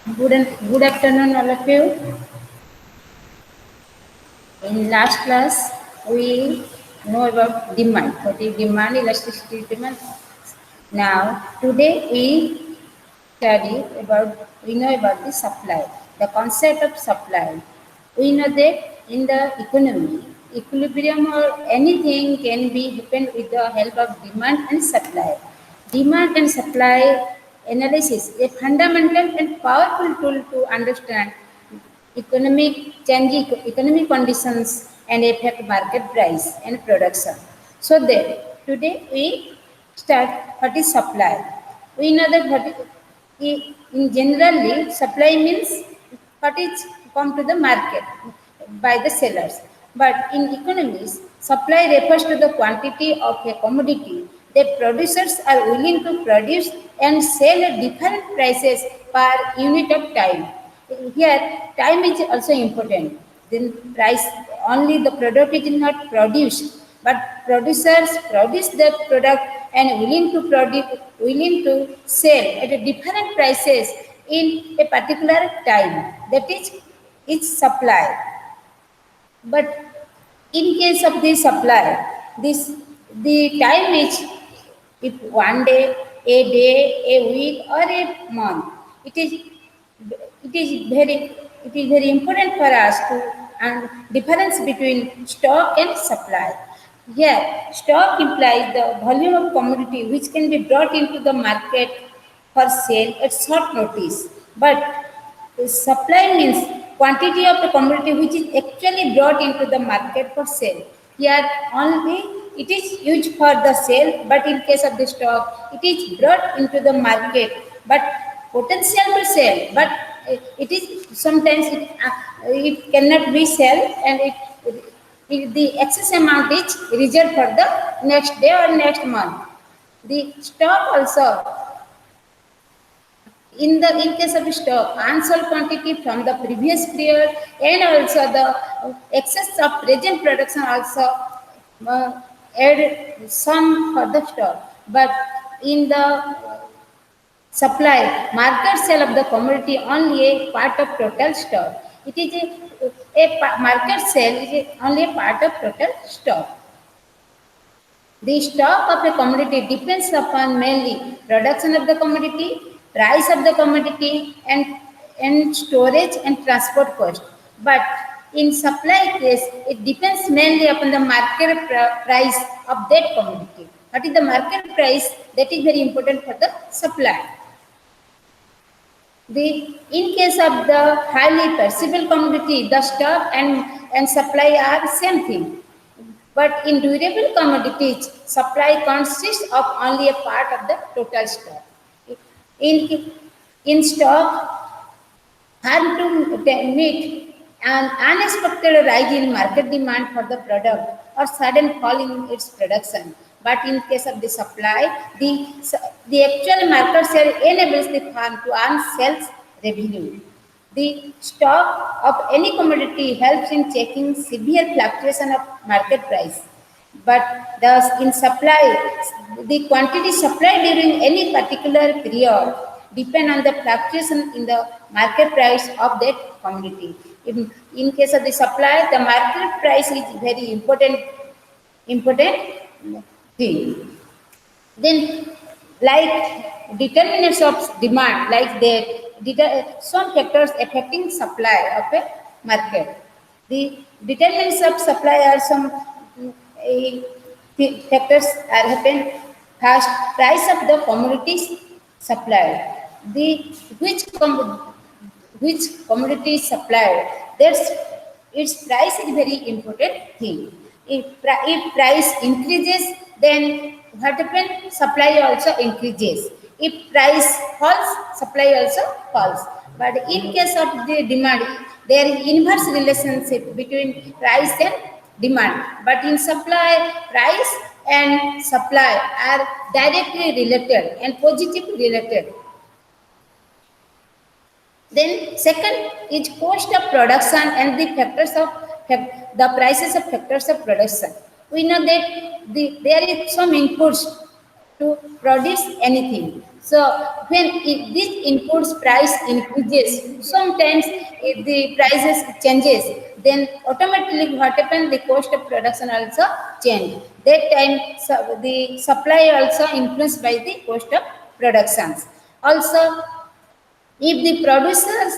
Good afternoon, all of you. In last class, we know about demand. What is demand, elasticity demand. Now, today we know about the supply, the concept of supply. We know that in the economy, equilibrium or anything can be happen with the help of demand and supply. Demand and supply analysis a fundamental and powerful tool to understand economic conditions and affect market price and production. So that today we start what is supply. We know that in generally supply means what is come to the market by the sellers. But in economies, supply refers to the quantity of a commodity that producers are willing to produce and sell at different prices per unit of time. Here, time is also important. Then price only the product is not produced, but producers produce the product and willing to sell at a different prices in a particular time. That is its supply. But in case of the supply, this the time is if one day, a week, or a month. It is it is very it is very important for us to and difference between stock and supply. Here, stock implies the volume of commodity which can be brought into the market for sale at short notice. But supply means quantity of the commodity which is actually brought into the market for sale. Here only it is used for the sale, but in case of the stock, it is brought into the market, but potential to sell, but it is sometimes it cannot be sell and the excess amount is reserved for the next day or next month. The stock also in case of stock, unsold quantity from the previous period and also the excess of present production also add some for the stock. But in the supply, market sale of the commodity only a part of total stock. It is market sale is only a part of total stock. The stock of a commodity depends upon mainly production of the commodity, price of the commodity, and storage and transport cost. But in supply case, it depends mainly upon the market price of that commodity. What is the market price? That is very important for the supply. In case of the highly perishable commodity, the stock and supply are same thing. But in durable commodities, supply consists of only a part of the total stock. In, in stock, hard to meet an unexpected rise in market demand for the product or sudden fall in its production. But in case of the supply, the actual market share enables the firm to earn sales revenue. The stock of any commodity helps in checking severe fluctuation of market price. But thus in supply, the quantity supplied during any particular period depend on the fluctuation in the market price of that commodity. In case of the supply, the market price is very important thing. Then, like determinants of demand, like that, some factors affecting supply of a market. The determinants of supply are some factors are happen. First, price of the commodities supplied. The which commodity is supplied. That's its price is very important thing. If price increases, then what happens? Supply also increases. If price falls, supply also falls. But in case of the demand, there is inverse relationship between price and demand. But in supply, price and supply are directly related and positively related. Then second is cost of production and the the prices of factors of production. We know that there is some inputs to produce anything. So when this inputs price increases, sometimes if the prices changes, then automatically what happens, the cost of production also change. That time the supply also influenced by the cost of productions. Also, if the producers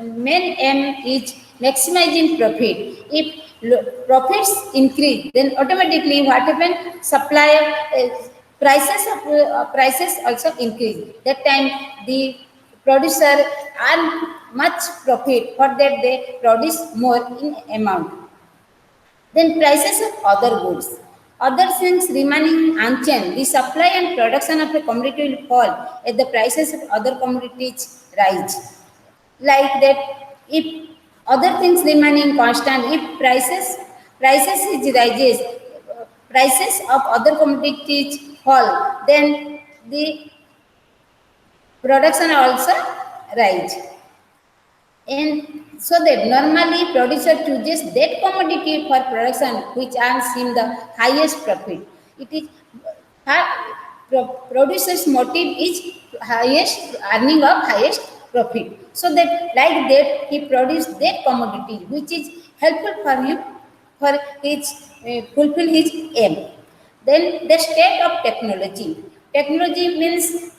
main aim is maximizing profit, if profits increase, then automatically what happen, supply prices also increase. That time the producer earn much profit, for that they produce more in amount. Then prices of other goods. Other things remaining unchanged, the supply and production of a commodity will fall as the prices of other commodities rise. Like that, if other things remaining constant, if prices is rises, prices of other commodities fall, then the production also rise. And so that normally producer chooses that commodity for production which earns him the highest profit. It is producer's motive is highest earning of highest profit. So that like that he produced that commodity which is helpful for him for his fulfill his aim. Then the state of technology. Technology means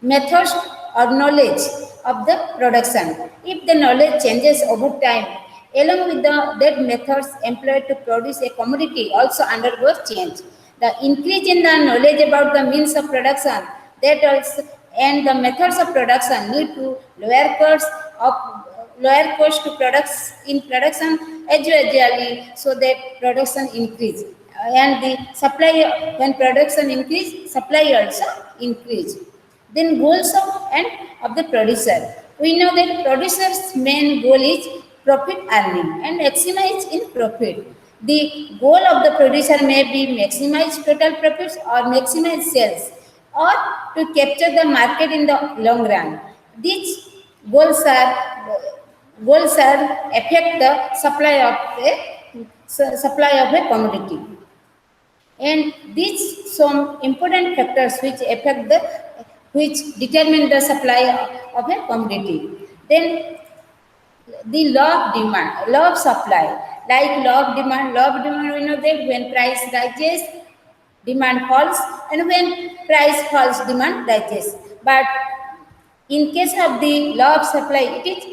methods or knowledge of the production. If the knowledge changes over time, along with that methods employed to produce a commodity also undergoes change. The increase in the knowledge about the means of production that also and the methods of production lead to of lower cost to products in production as usually, so that production increase and the supply, when production increase, supply also increase. Then goals of the producer. We know that producer's main goal is profit earning and maximize in profit. The goal of the producer may be maximize total profits or maximize sales or to capture the market in the long run. These goals are affect the supply of a commodity. And these some important factors which affect the, which determine the supply of a commodity. Then the law of demand, law of supply, like law of demand, we know that when price rises, demand falls, and when price falls, demand rises. But in case of the law of supply, it is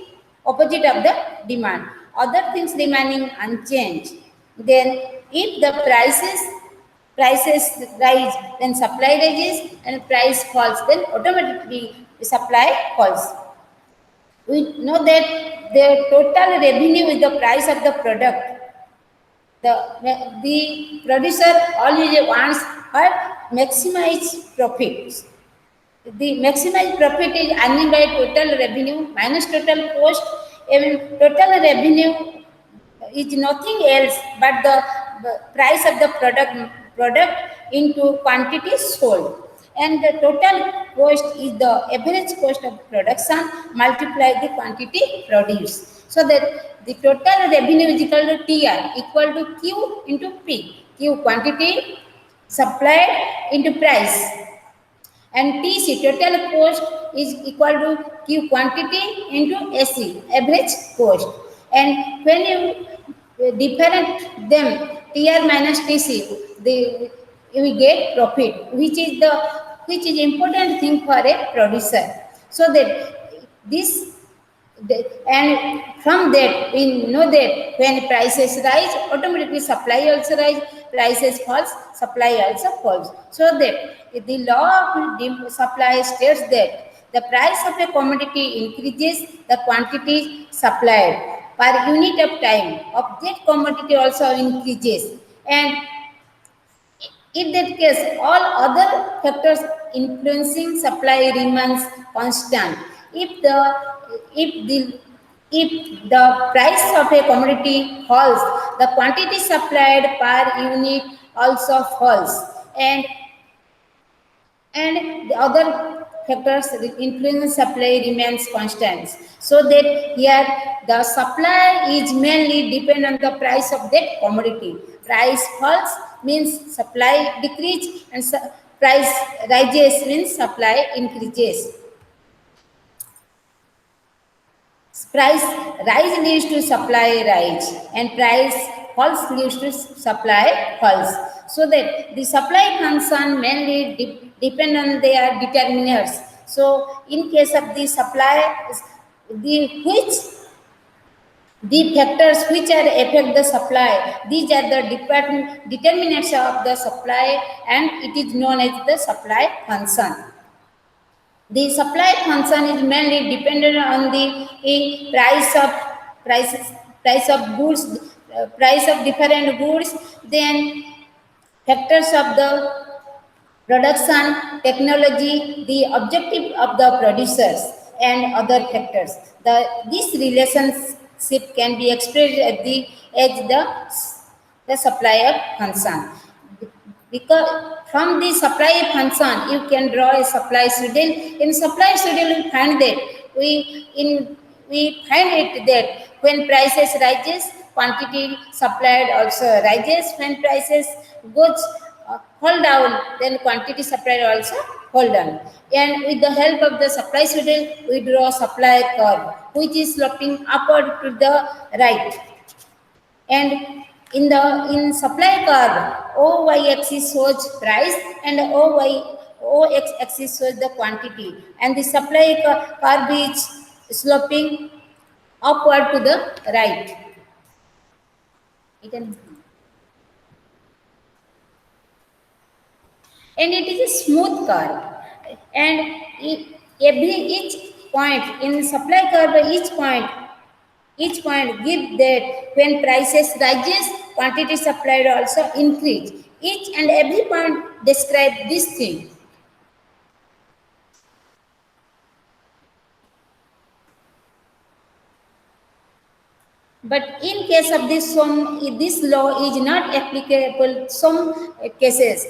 opposite of the demand. Other things remaining unchanged. Then if the prices rise, then supply rises, and price falls, then automatically the supply falls. We know that the total revenue is the price of the product. The producer always wants but maximize profits. The maximized profit is earning by total revenue minus total cost. And total revenue is nothing else but the price of the product into quantity sold. And the total cost is the average cost of production multiply the quantity produced. So that the total revenue is equal to TR equal to Q into P. Q quantity supplied into price, and TC total cost is equal to Q quantity into AC average cost. And when you different them TR minus TC, we get profit, which is important thing for a producer. So that this and from that we know that when prices rise, automatically supply also rise, prices falls, supply also falls. So that the law of supply states that the price of a commodity increases the quantity supplied per unit of time of that commodity also increases. And in that case, all other factors influencing supply remains constant. If the if the if the price of a commodity falls, the quantity supplied per unit also falls, and the other factors influence supply remains constant. So that here the supply is mainly depend on the price of that commodity. Price falls means supply decrease, and price rises means supply increases. Price rise leads to supply rise, and price falls leads to supply falls. So that the supply function mainly depend on their determinants. So in case of the supply, the which the factors which are affect the supply, these are the determinants of the supply, and it is known as the supply function. The supply function is mainly dependent on the price of prices, price of goods, price of different goods, then factors of the production, technology, the objective of the producers, and other factors. This relationship can be expressed at the supplier function. Because from the supply function, you can draw a supply schedule. In supply schedule, we find that we find it that when prices rises, quantity supplied also rises. When prices goes hold down, then quantity supplied also hold down. And with the help of the supply schedule, we draw supply curve, which is sloping upward to the right. And in supply curve, OY axis shows price and OX axis shows the quantity, and the supply curve is sloping upward to the right. You can, and it is a smooth curve, and each point in supply curve, each point give that when prices rises, quantity supplied also increase. Each and every point describe this thing. But in case of this law is not applicable some cases.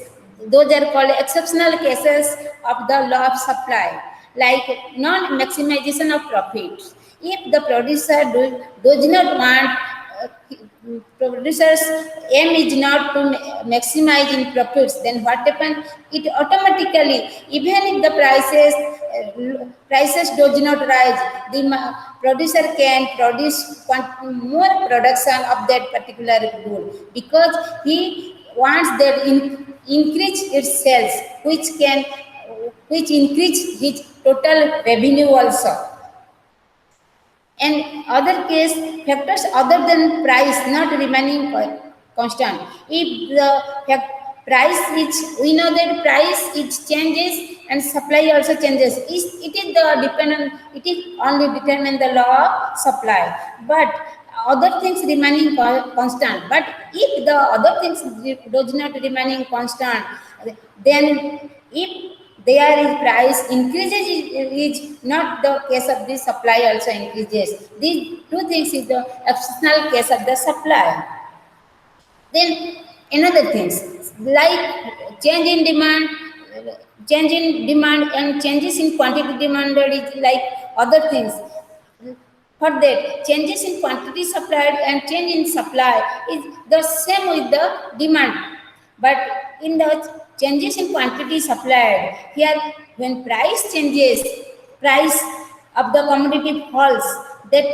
Those are called exceptional cases of the law of supply, like non-maximization of profits. If the producer does not want, producer's aim is not to maximize in profits, then what happens? It automatically, even if the prices does not rise, the producer can produce more production of that particular good, because he wants that increase its sales, which increase his total revenue also. And other case, factors other than price not remaining constant. If the price is, we know that price it changes and supply also changes. It is the dependent, it is only determine the law of supply. But other things remaining constant. But if the other things does not remaining constant, then if there is price increases, is not the case of the supply also increases. These two things is the exceptional case of the supply. Then another things like change in demand and changes in quantity demanded is like other things. For that, changes in quantity supplied and change in supply is the same with the demand. But in the changes in quantity supplied, here when price changes, price of the commodity falls, that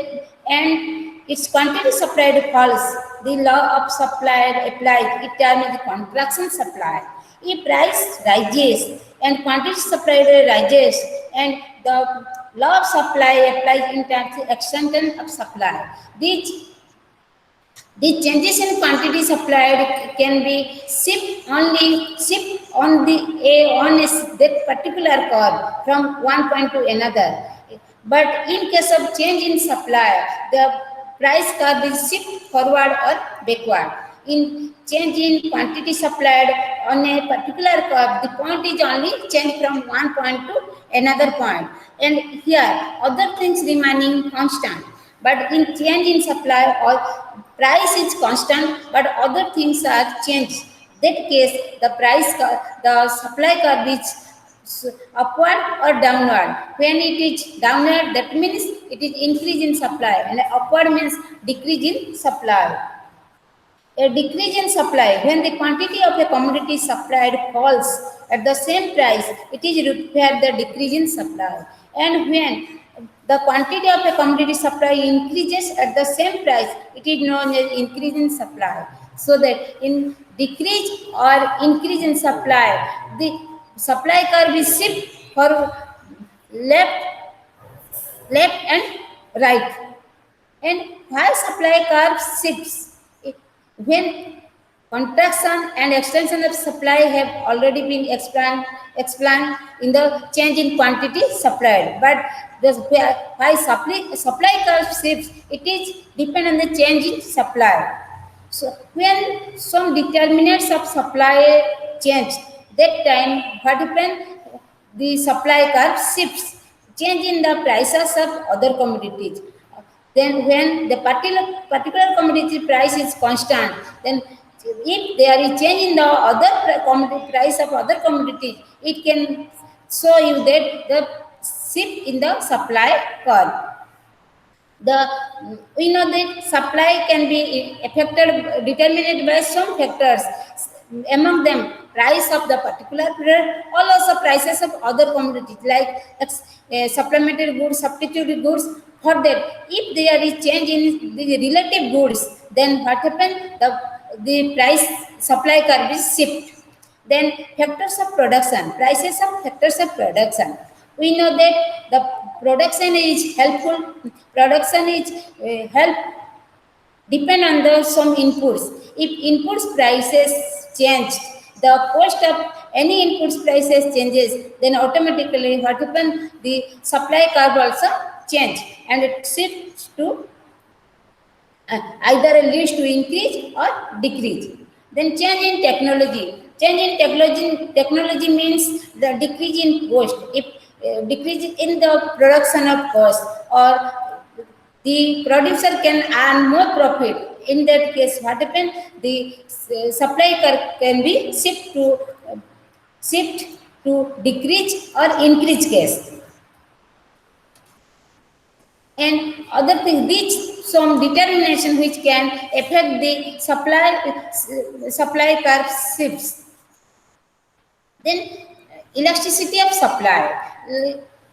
and its quantity supplied falls, the law of supply applies. It terms contraction supply. If price rises and quantity supplied rises, and the law of supply applies in terms of extension of supply. The changes in quantity supplied can be shift on that particular curve from one point to another. But in case of change in supply, the price curve is shift forward or backward. In change in quantity supplied on a particular curve, the point is only changed from one point to another point. And here, other things remaining constant. But in change in supply, all price is constant, but other things are changed. That case, the supply curve is upward or downward. When it is downward, that means it is increase in supply, and upward means decrease in supply. A decrease in supply, when the quantity of a commodity supplied falls at the same price, it is required the decrease in supply. And when the quantity of a commodity supply increases at the same price, it is known as increase in supply. So that in decrease or increase in supply, the supply curve is shift for left, left and right. And why supply curve shifts? When contraction and extension of supply have already been explained in the change in quantity supplied. But why supply curve shifts, it is depend on the change in supply. So when some determinants of supply change, that time what happen? The supply curve shifts, change in the prices of other commodities. Then when the particular commodity price is constant, then if there is change in the other commodity price of other commodities, it can show you that the shift in the supply curve. The we know that supply can be affected, determined by some factors. Among them, price of the particular product, all also prices of other commodities like supplementary goods, substitute goods. For that, if there is change in the relative goods, then what happens? The price supply curve is shift. Then factors of production, prices of factors of production. We know that the production is helpful. Production is help depend on the some inputs. If inputs prices change, the cost of any inputs prices changes, then automatically what happen? The supply curve also change and it shifts to either leads to increase or decrease. Then change in technology. Change in technology means the decrease in cost. If decrease in the production of cost or the producer can earn more profit. In that case, what happens? The supply curve can be shift to decrease or increase case. And other things, these some determination which can affect the supply curve shifts. Then elasticity of supply.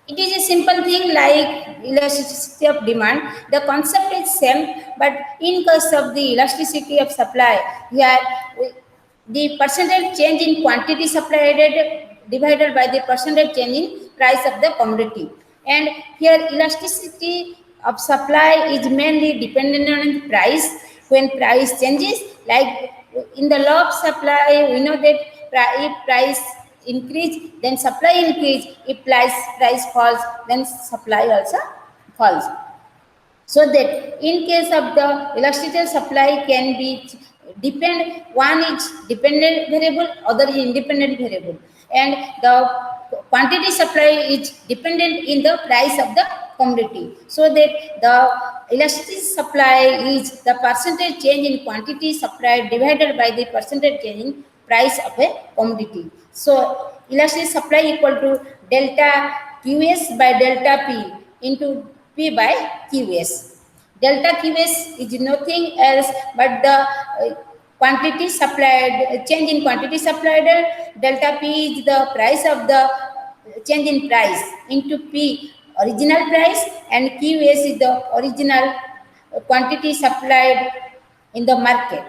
It is a simple thing like elasticity of demand. The concept is same, but in case of the elasticity of supply, here the percentage change in quantity supplied divided by the percentage change in price of the commodity. And here elasticity of supply is mainly dependent on price. When price changes, like in the law of supply, we know that if price increase, then supply increase. If price falls, then supply also falls. So that in case of the elasticity supply can be depend, one is dependent variable, other is independent variable, and the quantity supply is dependent in the price of the commodity. So that the elasticity supply is the percentage change in quantity supplied divided by the percentage change in price of a commodity. So elasticity supply equal to delta Qs by delta P into P by Qs. Delta Qs is nothing else but the quantity supplied, change in quantity supplied. Delta P is the price of the change in price into P original price, and Qs is the original quantity supplied in the market.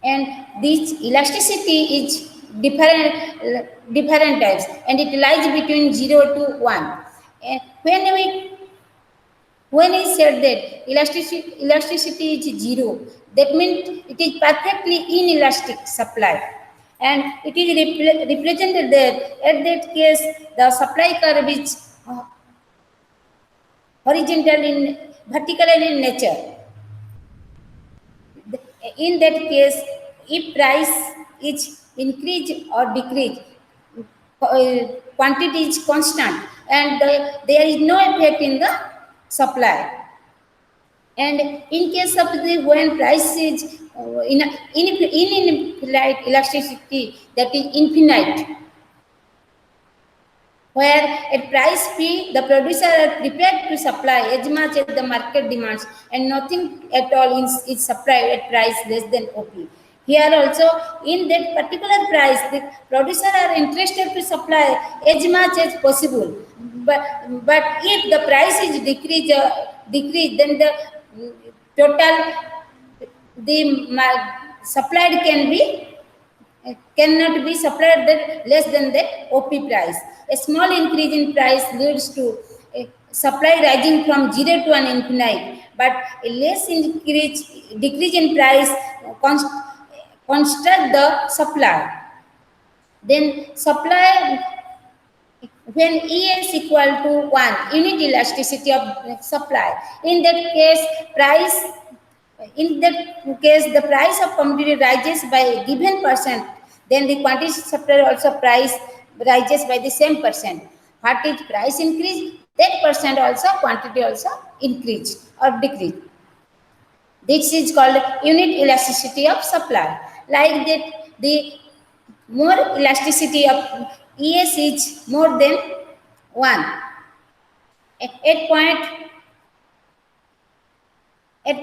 And this elasticity is different types, and it lies between 0 to 1. And when we said that elasticity is 0, that means it is perfectly inelastic supply, and it is represented that at that case the supply curve is horizontal in vertical in nature. In that case, if price is increase or decrease, quantity is constant, and there is no effect in the supply. And in case of the when price is in infinite elasticity, that is infinite, where at price P, the producer are prepared to supply as much as the market demands and nothing at all is supplied at price less than OP. Here also, in that particular price, the producer are interested to supply as much as possible. But if the price is decreased, then the total supplied cannot be supplied that less than the OP price. A small increase in price leads to a supply rising from 0 to an infinite, but a less decrease in price construct the supply. Then supply when E is equal to 1, unit elasticity of supply. In that case, the price of commodity rises by a given percent, then the quantity supplied also price rises by the same percent. What is price increase? That percent also quantity also increase or decrease. This is called unit elasticity of supply. Like that, the more elasticity of ES is more than 1. At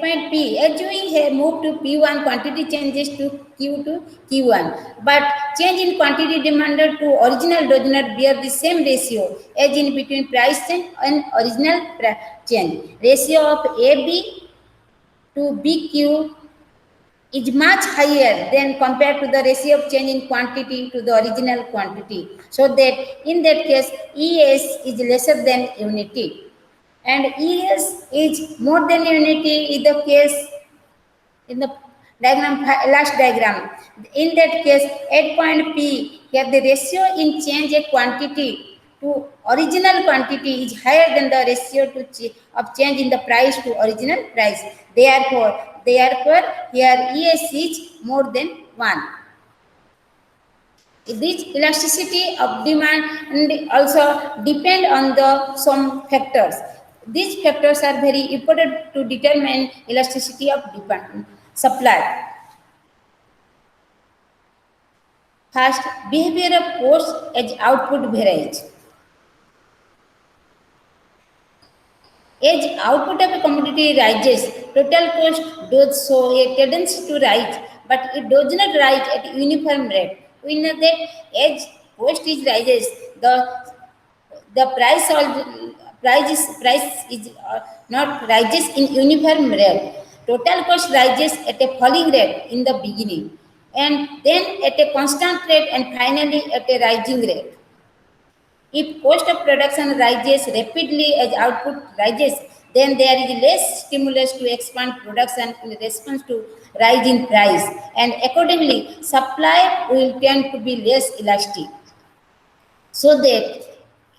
point P, as we have moved to P1, quantity changes to Q to Q1. But change in quantity demanded to original does not bear the same ratio as in between price change and original change. Ratio of AB to BQ is much higher than compared to the ratio of change in quantity to the original quantity. So that in that case, ES is lesser than unity. And ES is more than unity in the case in the last diagram. In that case, at point P, here the ratio in change a quantity to original quantity is higher than the ratio of change in the price to original price. Therefore, here ES is more than 1. This elasticity of demand also depend on the some factors. These factors are very important to determine elasticity of demand supply. First, behavior of cost as output varies. As output of a commodity rises, total cost does show a tendency to rise, but it does not rise at a uniform rate. We know that as cost is rises, the price is not rises in uniform rate. Total cost rises at a falling rate in the beginning, and then at a constant rate, and finally at a rising rate. If cost of production rises rapidly as output rises, then there is less stimulus to expand production in response to rise in price, and accordingly, supply will tend to be less elastic. So that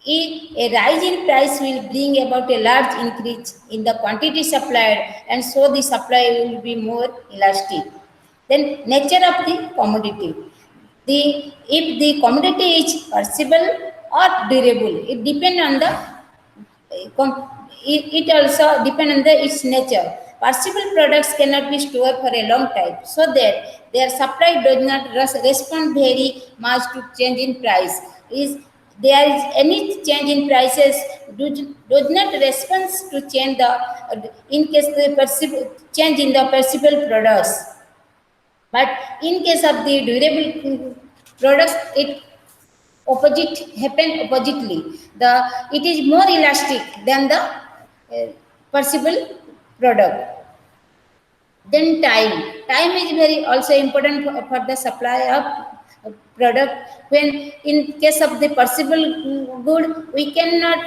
if a rise in price will bring about a large increase in the quantity supplied, and so the supply will be more elastic. Then nature of the commodity. If the commodity is perishable or durable, it depends on the it also depends on its nature. Perishable products cannot be stored for a long time, so that their supply does not respond very much to change in price. Is there is any change in prices does not respond to change the in case the change in the perishable products. But in case of the durable products, it opposite happen oppositely. It is more elastic than the perishable product. Then time is very also important for the supply of product. When in case of the perishable good, we cannot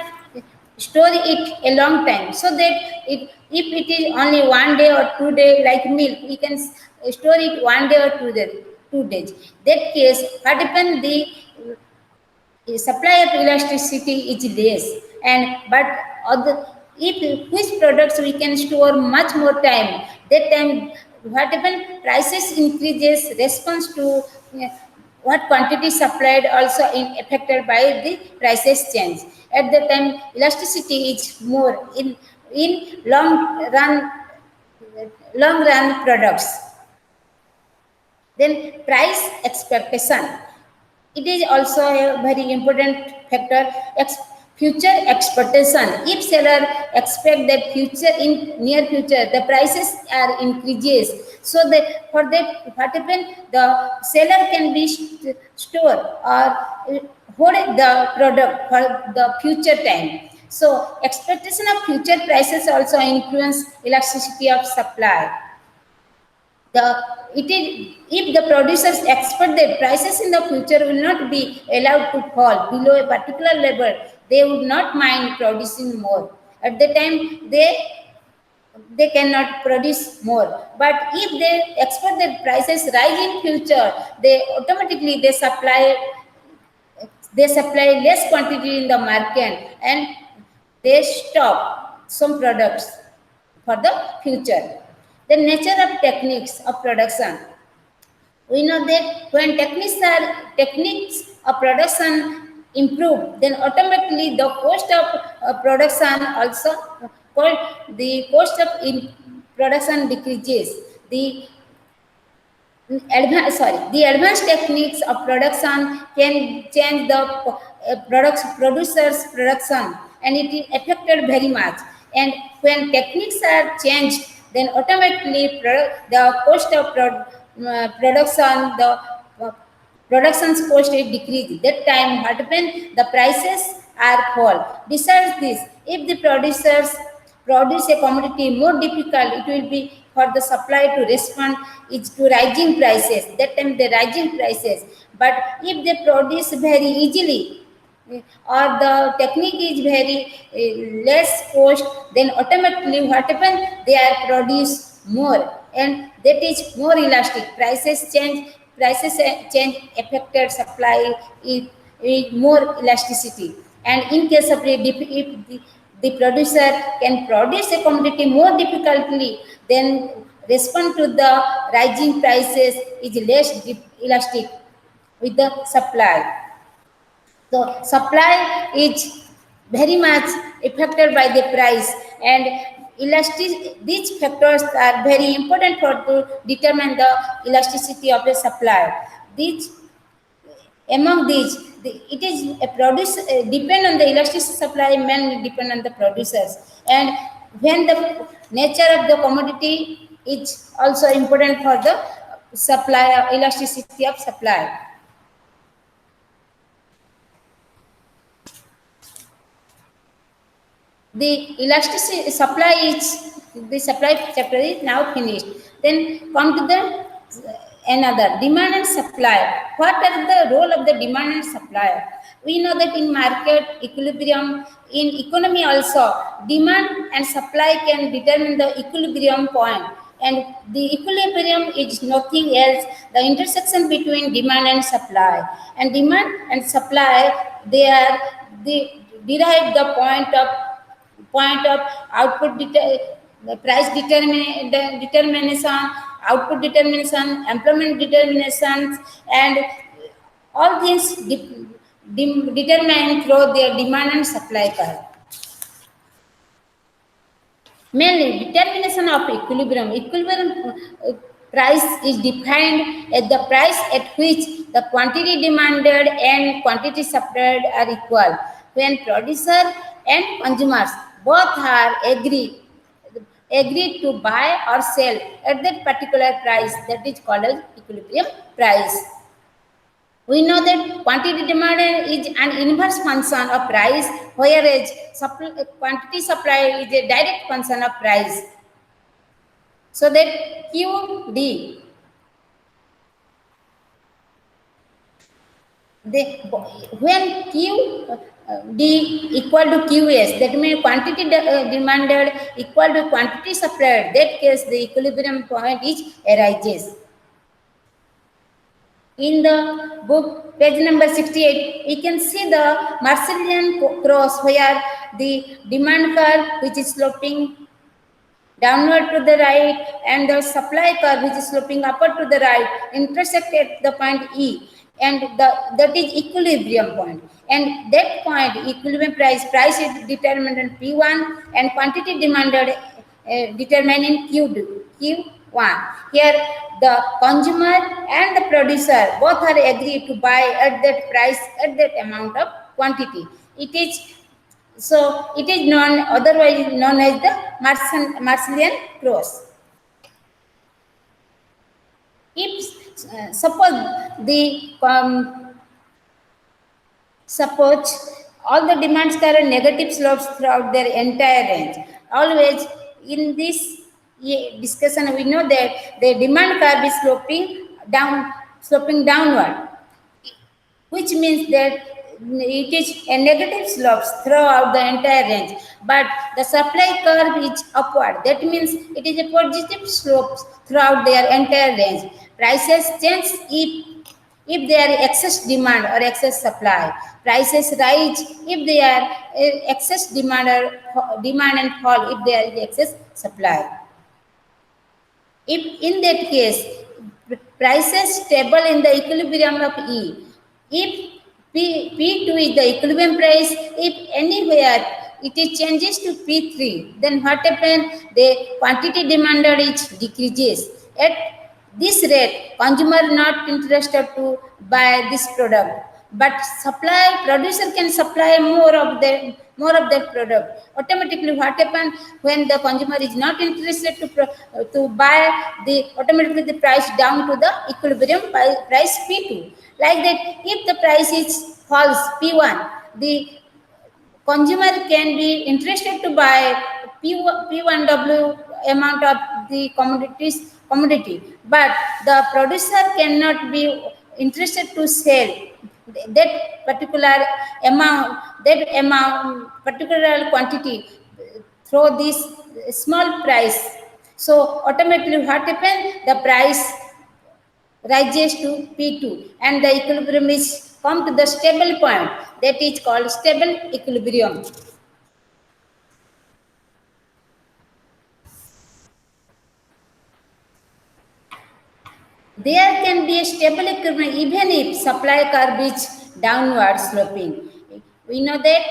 store it a long time, so that if it is only 1 day or 2 day, like milk, we can store it 1 day or 2 days. That case, what happen, the supply of elasticity is less, and but other, if which products we can store much more time, that time what happen, prices increases response to what quantity supplied, also affected by the prices change. At the time, elasticity is more in run long run products. Then price expectation. It is also a very important factor, future expectation. If seller expect that future in near future the prices are increases, so that for that what happen, the seller can be store or hold the product for the future time. So expectation of future prices also influence elasticity of supply. The it is if the producers expect that prices in the future will not be allowed to fall below a particular level, they would not mind producing more. At the time they cannot produce more. But if they expect that prices rise in future, they automatically they supply less quantity in the market and they stop some products for the future. The nature of techniques of production. We know that when techniques of production improve, then automatically the cost of production also the cost of production decreases. The advanced techniques of production can change the producers production, and it is affected very much. And when techniques are changed, then automatically the cost of production, the uh, production's cost is decreased. That time what happen, the prices are fall. Besides this, if the producers produce a commodity more difficult, it will be for the supply to respond is to rising prices. That time the rising prices. But if they produce very easily, or the technique is very less cost, then automatically what happen, they are produce more, and that is more elastic. Prices change affected supply is more elasticity. And in case of if the producer can produce a commodity more difficultly, then respond to the rising prices is less elastic with the supply. So supply is very much affected by the price, and these factors are very important for to determine the elasticity of the supply. These among these, it is a produce depend on the elasticity supply mainly depend on the producers. And when the nature of the commodity is also important for the supply elasticity of supply. The elasticity supply is the supply chapter is now finished. Then come to the another demand and supply. What are the role of the demand and supply? We know that in market equilibrium, in economy also, demand and supply can determine the equilibrium point. And the equilibrium is nothing else the intersection between demand and supply. And demand and supply, they are the derive the point of output the price determination, output determination, employment determinations, and all these determined through their demand and supply curve. Mainly, determination of equilibrium. Equilibrium price is defined as the price at which the quantity demanded and quantity supplied are equal. When producer and consumers both are agreed to buy or sell at that particular price, that is called as equilibrium price. We know that quantity demanded is an inverse function of price, whereas quantity supply is a direct function of price. So that QD, when QD equal to QS, that means quantity demanded equal to quantity supplied, that case the equilibrium point is arises. In the book, page number 68, we can see the Marshallian cross where the demand curve, which is sloping downward to the right, and the supply curve, which is sloping upward to the right, intersect at the point E, and that is equilibrium point. And that point, equilibrium price is determined in P1, and quantity demanded determined in Q1. Here, the consumer and the producer both are agreed to buy at that price, at that amount of quantity. It is so it is known otherwise known as the Marshallian cross. If suppose the suppose all the demands carry negative slopes throughout their entire range. Always in this discussion, we know that the demand curve is sloping downward, which means that it is a negative slopes throughout the entire range, but the supply curve is upward. That means it is a positive slopes throughout their entire range. Prices change if there is excess demand or excess supply. Prices rise if there are excess demand or demand and fall if there is excess supply. If in that case, prices stable in the equilibrium of E. If P2 is the equilibrium price, if anywhere it is changes to P3, then what happens? The quantity demanded is decreases. At this rate, consumer not interested to buy this product, but supply producer can supply more of that product. Automatically, what happens when the consumer is not interested to buy, the automatically the price down to the equilibrium price P2. Like that, if the price is false P1, the consumer can be interested to buy P1W amount of the commodity, but the producer cannot be interested to sell that particular particular quantity through this small price. So automatically what happens? The price rises to P2 and the equilibrium is come to the stable point, that is called stable equilibrium. There can be a stable equilibrium even if supply curve is downward sloping. We know that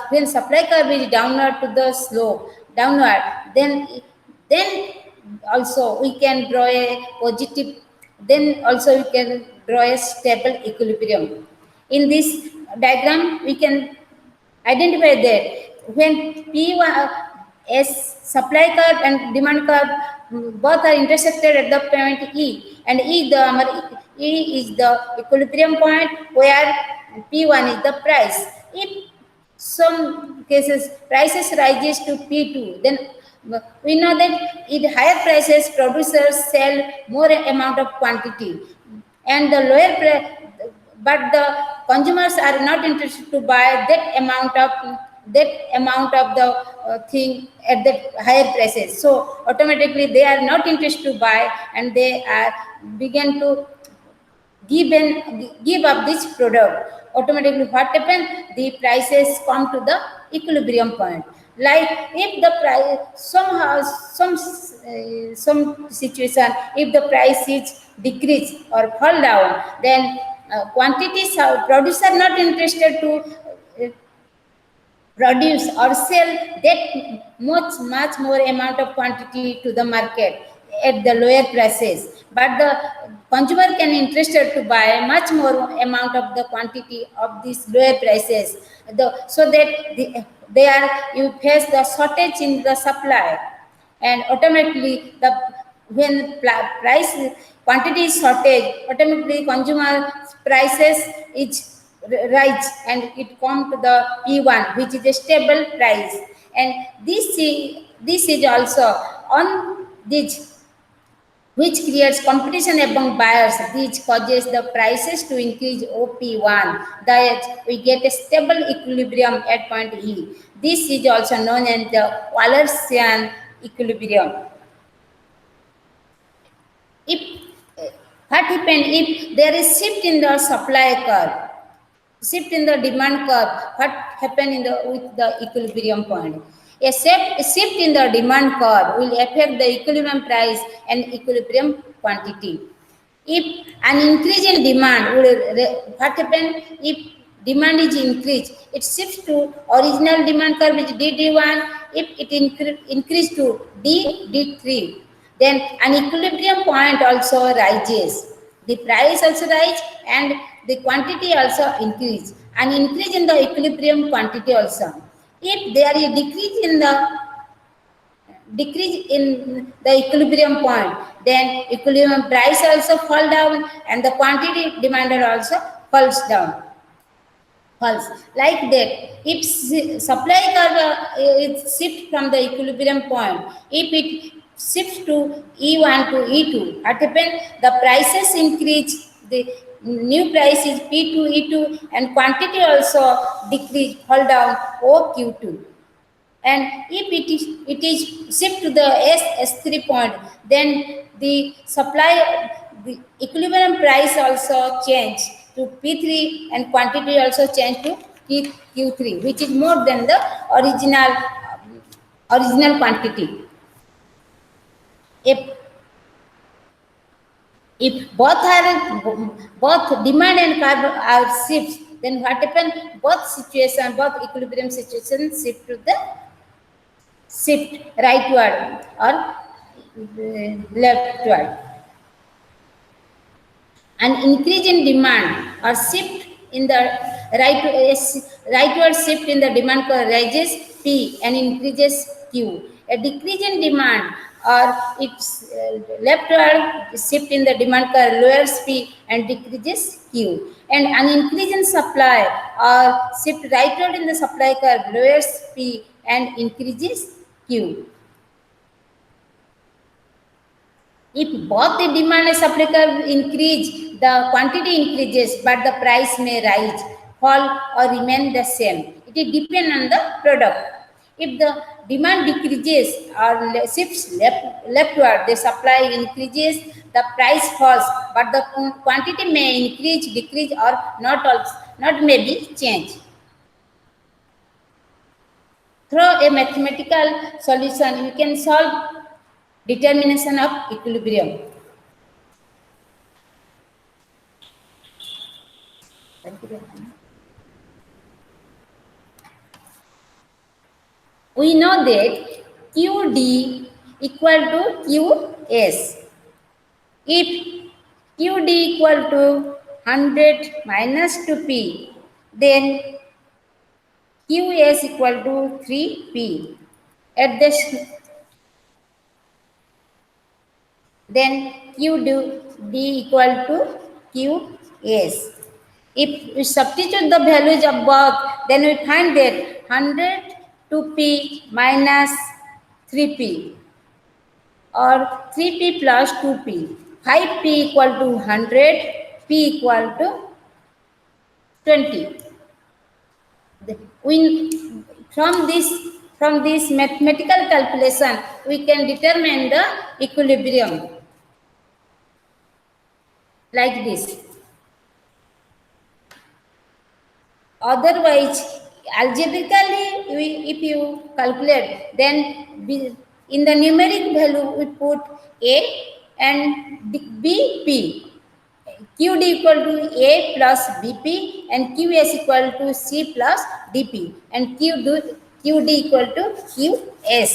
when supply curve is downward to the slope, downward, then also we can draw a positive, then also we can draw a stable equilibrium. In this diagram, we can identify that when P1 as supply curve and demand curve both are intersected at the point E, and E is the equilibrium point where P1 is the price. If some cases prices rises to P2, then we know that in higher prices producers sell more amount of quantity, and the but the consumers are not interested to buy that amount of the thing at the higher prices. So automatically they are not interested to buy, and they are begin to give up this product. Automatically what happens? The prices come to the equilibrium point. Like if the price somehow some situation, if the price is decrease or fall down, then quantities producer not interested to produce or sell that much more amount of quantity to the market at the lower prices, but the consumer can interested to buy much more amount of the quantity of these lower prices, so that you face the shortage in the supply, and automatically when price quantity is shortage, automatically consumer prices is rise and it come to the P1, which is a stable price. And this is also on this, which creates competition among buyers. This causes the prices to increase OP1, that we get a stable equilibrium at point E. This is also known as the Wallersian equilibrium. If what happens if there is shift in the supply curve, shift in the demand curve, what happens with the equilibrium point? A shift in the demand curve will affect the equilibrium price and equilibrium quantity. If an increase in demand what happens? If demand is increased, it shifts to original demand curve which is DD1. If it increase to DD3, then an equilibrium point also rises. The price also rise and the quantity also increase. and increase in the equilibrium quantity also. If there is decrease in the equilibrium point, then equilibrium price also fall down and the quantity demanded also falls down. Falls like that. If supply curve is shift from the equilibrium point, if it shifts to E1 to E2, what happen? The prices increase. The new price is P2 E2 and quantity also decrease, fall down OQ2. And if it is shift to the S3 point, then the supply, the equilibrium price also change to P3 and quantity also change to Q3, which is more than the original quantity. If both demand and carb are shifts, then what happen? Both equilibrium situations shift to the shift rightward or leftward. An increase in demand or shift in the rightward shift in the demand curve raises P and increases Q. A decrease in demand or its leftward shift in the demand curve lowers P and decreases Q. And an increase in supply or shift rightward in the supply curve lowers P and increases Q. If both the demand and supply curve increase, the quantity increases, but the price may rise, fall, or remain the same. It depends on the product. If the demand decreases or shifts leftward, the supply increases, the price falls, but the quantity may increase, decrease, or not maybe change. Through a mathematical solution, you can solve determination of equilibrium. We know that QD equal to QS. If QD equal to 100 minus 2P, then QS equal to 3P. At this, then QD equal to QS. If we substitute the values of both, then we find that 100 2P minus 3P or 3P plus 2P. 5P equal to 100, P equal to 20. From this mathematical calculation, we can determine the equilibrium like this. Otherwise, algebraically, if you calculate, then in the numeric value we put A and BP. QD equal to A plus BP and QS equal to C plus DP and QD equal to QS.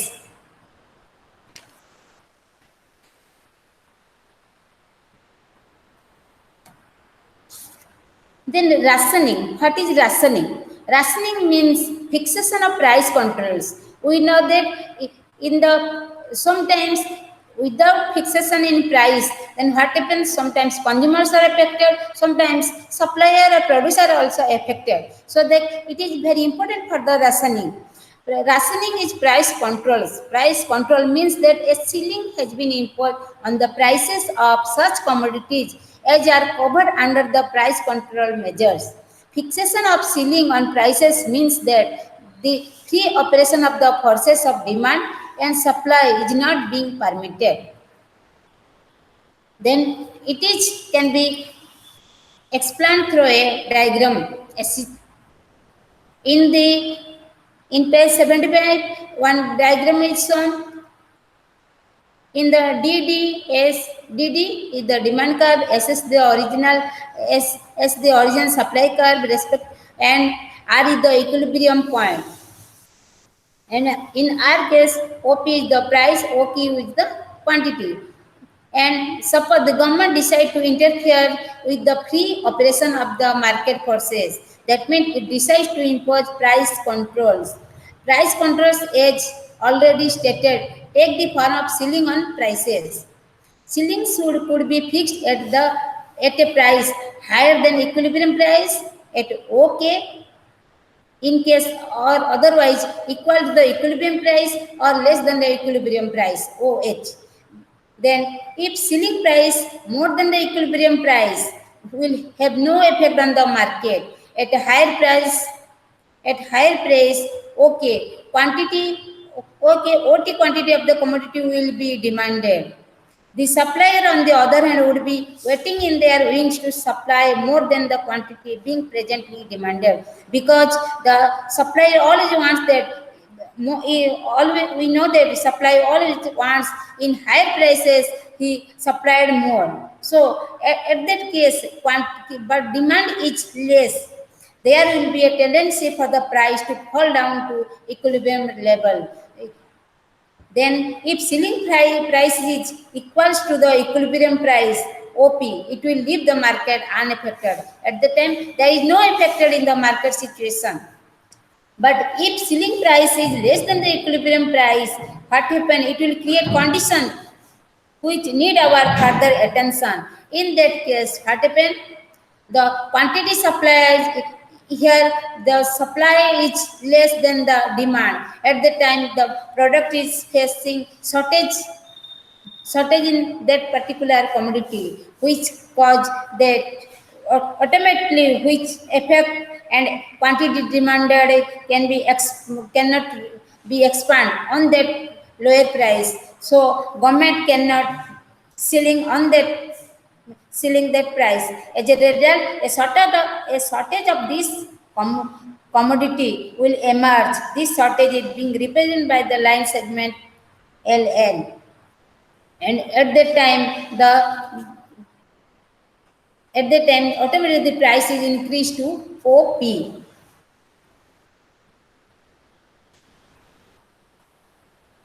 Then rationing. What is rationing? Rationing means fixation of price controls. We know that sometimes without fixation in price, then what happens? Sometimes consumers are affected, sometimes supplier or producer are also affected. So that it is very important for the rationing. Rationing is price controls. Price control means that a ceiling has been imposed on the prices of such commodities as are covered under the price control measures. Fixation of ceiling on prices means that the free operation of the forces of demand and supply is not being permitted. Then can be explained through a diagram. In page 75, one diagram is shown. In the DD is the demand curve, S is the original supply curve, and R is the equilibrium point. And in our case, OP is the price, OQ is the quantity. And suppose the government decide to interfere with the free operation of the market forces, That means it decides to impose price controls. Price controls, as already stated, take the form of ceiling on prices. Ceiling could be fixed at a price higher than equilibrium price at OK in case or otherwise equal to the equilibrium price or less than the equilibrium price OH. Then if ceiling price more than the equilibrium price will have no effect on the market at a higher price okay, OT quantity of the commodity will be demanded. The supplier, on the other hand, would be waiting in their wings to supply more than the quantity being presently demanded, because the supplier always wants that. Always, we know that the supplier always wants in higher prices he supplied more. So at that case, quantity but demand is less, there will be a tendency for the price to fall down to equilibrium level. Then, if ceiling price is equals to the equilibrium price (OP), it will leave the market unaffected. At the time, there is no affected in the market situation. But if ceiling price is less than the equilibrium price, what happen? It will create condition which need our further attention. In that case, what happen? The quantity supplies here, the supply is less than the demand. At the time, the product is facing shortage in that particular commodity, which cause that automatically which effect and quantity demanded cannot be expand on that lower price. So government cannot ceiling on that ceiling that price. As a result, a shortage of this commodity will emerge. This shortage is being represented by the line segment LL. And at that time automatically the price is increased to OP.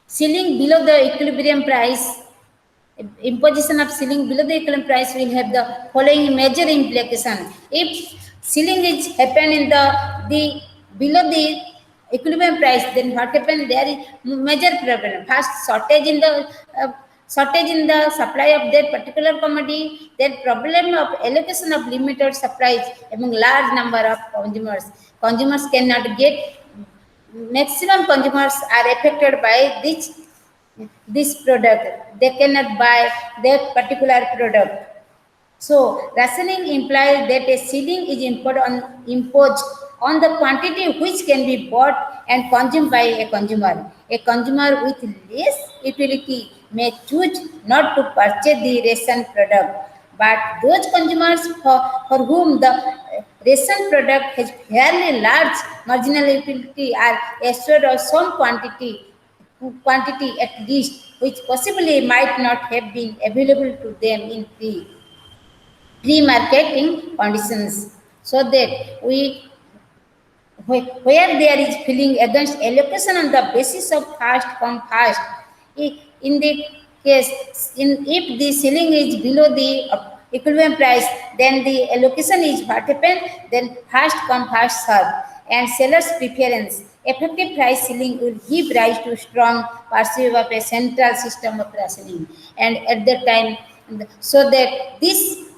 Ceiling below the equilibrium price, imposition of ceiling below the equilibrium price will have the following major implication. If ceiling is happen in the below the equilibrium price, then what happen? There is major problem. First, shortage in the supply of that particular commodity, then problem of allocation of limited supplies among large number of consumers. Consumers cannot get, maximum consumers are affected by this product. They cannot buy that particular product. So rationing implies that a ceiling is imposed on the quantity which can be bought and consumed by a consumer. A consumer with less utility may choose not to purchase the ration product, but those consumers for whom the ration product has fairly large marginal utility are assured of some quantity at least, which possibly might not have been available to them in pre-marketing conditions. So that where there is feeling against allocation on the basis of fast come fast, in the case if the ceiling is below the equivalent price, then the allocation is what happen, then fast come fast serve, and sellers preference effective price ceiling will give rise to strong pursuit of a central system of rationing. And at that time, so that this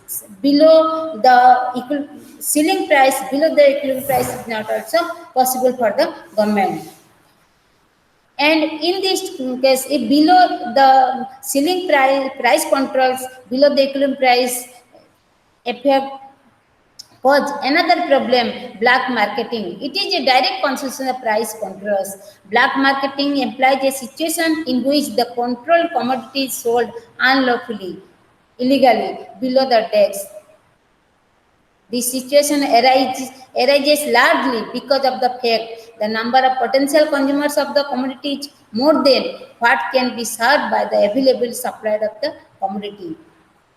below the equal ceiling price, below the equivalent price is not also possible for the government. And in this case, if below the ceiling price controls below the equivalent price affect cause another problem, black marketing. It is a direct consequence of price controls. Black marketing implies a situation in which the controlled commodity is sold unlawfully, illegally, below the tax. This situation arises largely because of the fact the number of potential consumers of the commodity is more than what can be served by the available supply of the commodity.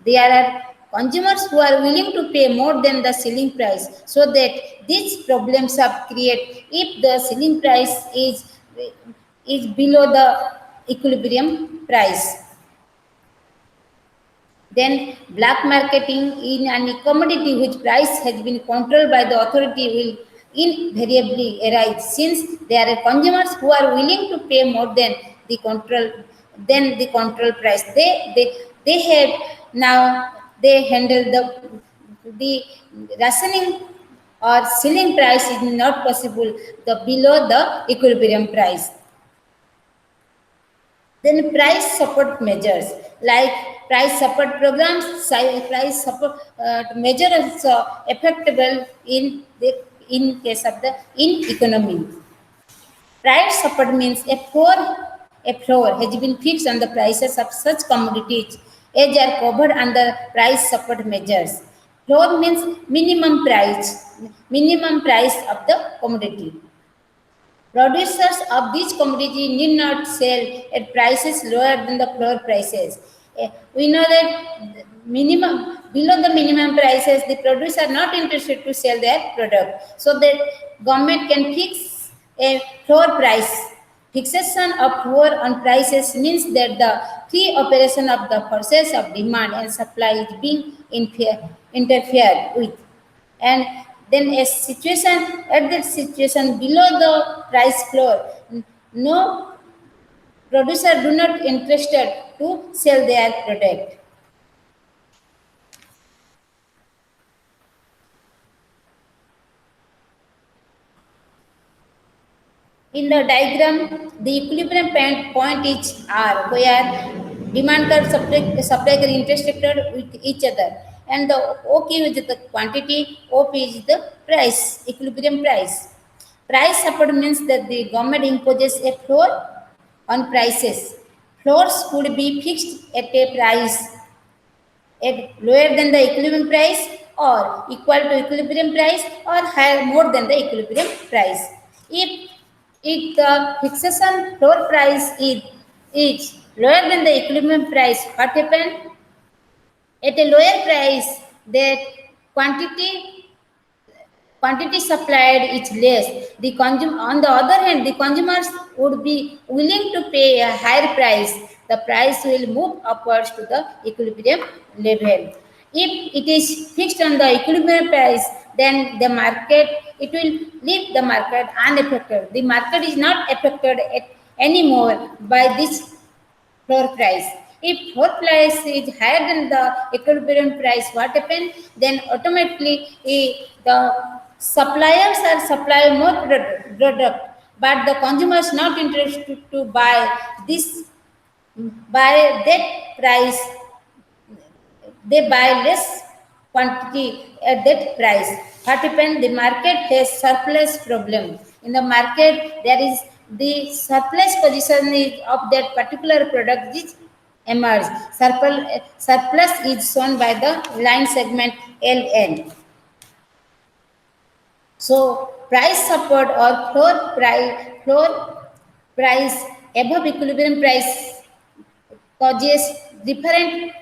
There are consumers who are willing to pay more than the selling price, so that these problems are created if the selling price is below the equilibrium price. Then black marketing in any commodity whose price has been controlled by the authority will invariably arise since there are consumers who are willing to pay more than the control price. They have now they handle the rationing or selling price is not possible the below the equilibrium price. Then price support measures like price support programs, price support measures applicable in case of the in economy. Price support means a floor has been fixed on the prices of such commodities as are covered under price support measures. Floor means minimum price of the commodity. Producers of this commodity need not sell at prices lower than the floor prices. We know that below the minimum prices, the producers are not interested to sell their product. So that government can fix a floor price. Fixation of floor on prices means that the free operation of the process of demand and supply is being interfered with. And then a situation at that situation below the price floor, no producer do not interested to sell their product. In the diagram, the equilibrium point is R, where demand curve supply are intersected with each other, and the OQ is the quantity, OP is the price, equilibrium price. Price support means that the government imposes a floor on prices. Floors could be fixed at a price at lower than the equilibrium price or equal to equilibrium price or higher more than the equilibrium price. If the fixation floor price is lower than the equilibrium price, what happen? At a lower price, that quantity quantity supplied is less. On the other hand, the consumers would be willing to pay a higher price. The price will move upwards to the equilibrium level. If it is fixed on the equilibrium price, then it will leave the market unaffected. The market is not affected anymore by this floor price. If floor price is higher than the equilibrium price, what happens? Then automatically the suppliers are supplying more product, but the consumers not interested to buy that price. They buy less quantity at that price. What happens? The market has surplus problem. In the market, there is the surplus position of that particular product is emerge. Surplus is shown by the line segment LN. So price support or floor price above equilibrium price causes different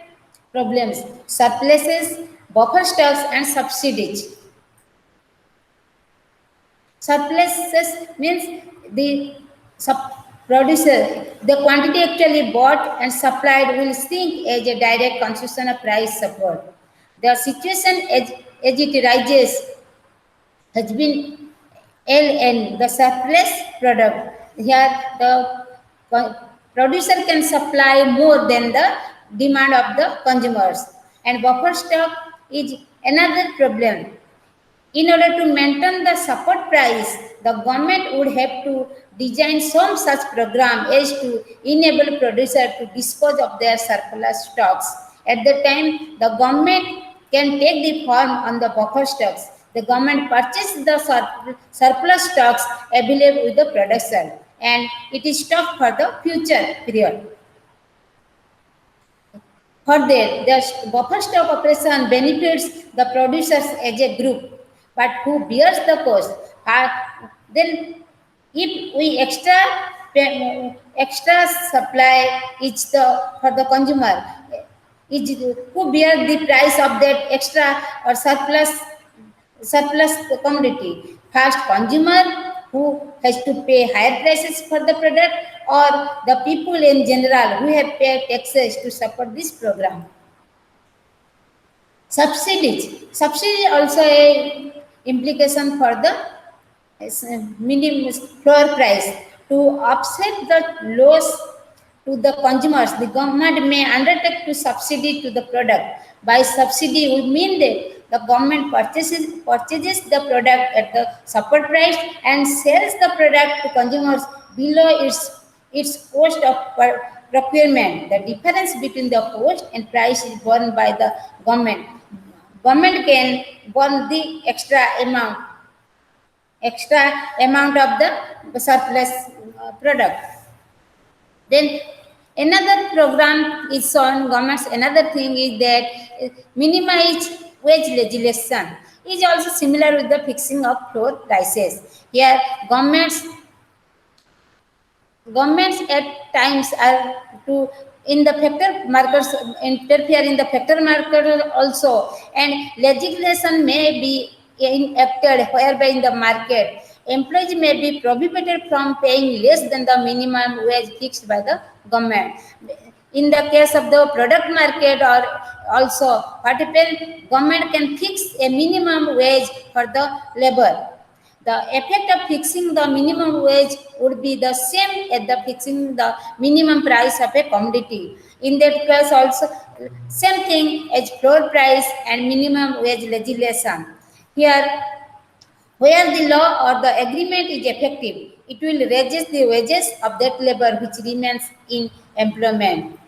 problems: surpluses, buffer stocks, and subsidies. Surpluses means the producer, the quantity actually bought and supplied will sink as a direct consequence of price support. The situation as it rises has been LN, the surplus product. Here, the producer can supply more than the demand of the consumers. And buffer stock is another problem. In order to maintain the support price, the government would have to design some such program as to enable producers to dispose of their surplus stocks. At the time, the government can take the form on the buffer stocks. The government purchases the surplus stocks available with the production, and it is stocked for the future period. Further, the buffer stock operation benefits the producers as a group, but who bears the cost? Then, if we extra supply is for the consumer, who bear the price of that extra or surplus commodity? First, consumer who has to pay higher prices for the product, or the people in general who have paid taxes to support this program. Subsidy also a implication for the minimum floor price to offset the loss to the consumers. The government may undertake to subsidy to the product. By subsidy, we mean that the government purchases the product at the support price and sells the product to consumers below its cost of procurement. The difference between the cost and price is borne by the government. Government can burn the extra amount of the surplus product. Then another program is on government's another thing is that minimize wage legislation is also similar with the fixing of floor prices. Here governments at times are to in the factor markets interfere in the factor market also, and legislation may be enacted whereby in the market employees may be prohibited from paying less than the minimum wage fixed by the government. In the case of the product market or also what happen, government can fix a minimum wage for the labor. The effect of fixing the minimum wage would be the same as the fixing the minimum price of a commodity. In that case also, same thing as floor price and minimum wage legislation. Here, where the law or the agreement is effective, it will raise the wages of that labor which remains in employment.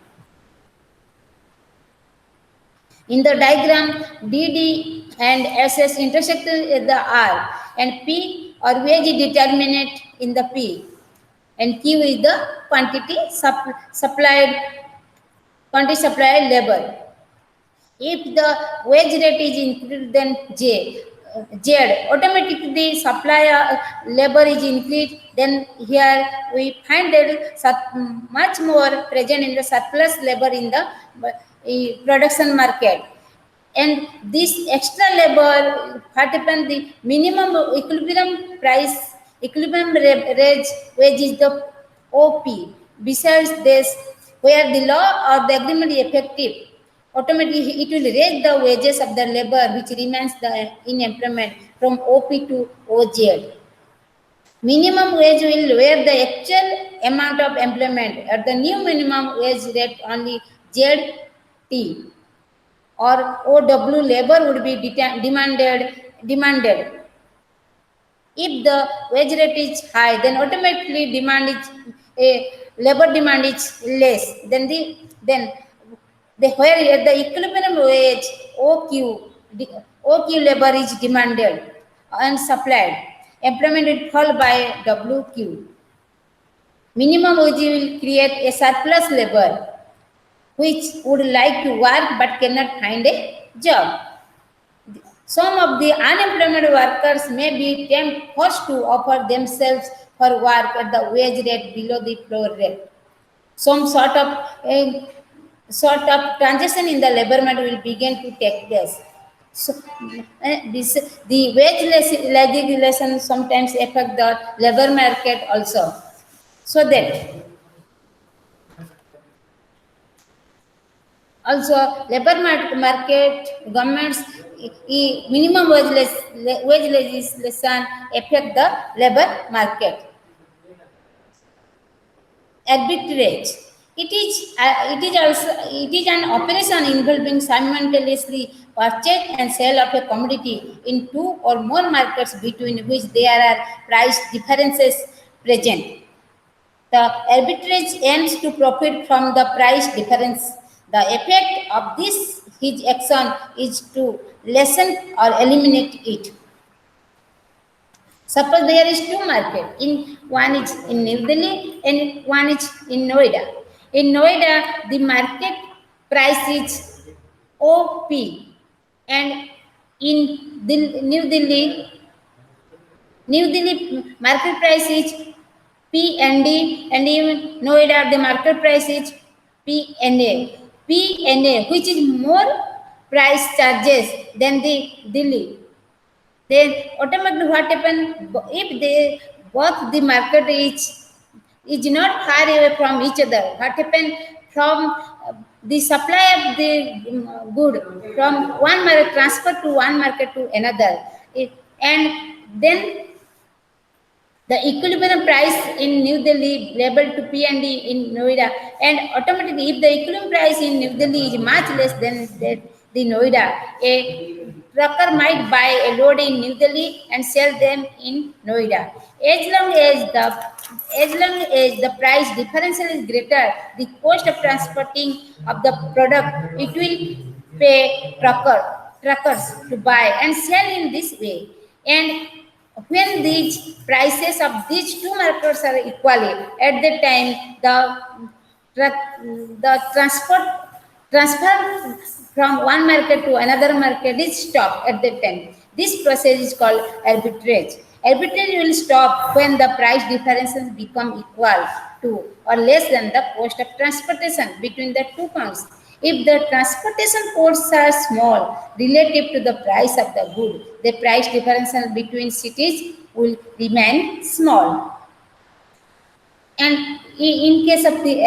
In the diagram, DD and SS intersect the R, and P or wage is determined in the P, and Q is the supplied labor. If the wage rate is increased, then Z automatically supply labor is increased. Then here we find that much more present in the surplus labor in the production market, and this extra labor what happened, the minimum equilibrium wage is the OP. Besides this, where the law or the agreement is effective, automatically it will raise the wages of the labor which remains in employment from OP to OZ. Minimum wage will lower the actual amount of employment at the new minimum wage rate only ZT or OW labor would be demanded. If the wage rate is high, then automatically labor demand is less. Then where the equilibrium wage OQ labor is demanded and supplied, employment will fall by WQ. Minimum wage will create a surplus labor which would like to work but cannot find a job. Some of the unemployed workers may be forced to offer themselves for work at the wage rate below the floor rate. Some sort of transition in the labor market will begin to take place. So, the wage legislation sometimes affect the labor market also. So that also labor market governments minimum wage legislation affect the labor market. Arbitrage. It is an operation involving simultaneously purchase and sale of a commodity in two or more markets between which there are price differences present. The arbitrage aims to profit from the price difference. The effect of his action is to lessen or eliminate it. Suppose there is two markets. One is in New Delhi and one is in Noida. In Noida, the market price is OP, and in New Delhi market price is P&D, and in Noida the market price is PNA. PNA, which is more price charges than the Delhi. Then automatically what happen if both the market is not far away from each other? What happen from the supply of the good from one market transfer to one market to another. And then the equilibrium price in New Delhi labeled to P&D in Noida, and automatically if the equilibrium price in New Delhi is much less than the Noida, a trucker might buy a load in New Delhi and sell them in Noida. As long as the price differential is greater, the cost of transporting of the product, it will pay truckers to buy and sell in this way. And when these prices of these two markets are equally, at the time the transfer from one market to another market is stopped at that time. This process is called arbitrage. Arbitrage will stop when the price differences become equal to or less than the cost of transportation between the two points. If the transportation costs are small relative to the price of the good, the price differential between cities will remain small. And in case of the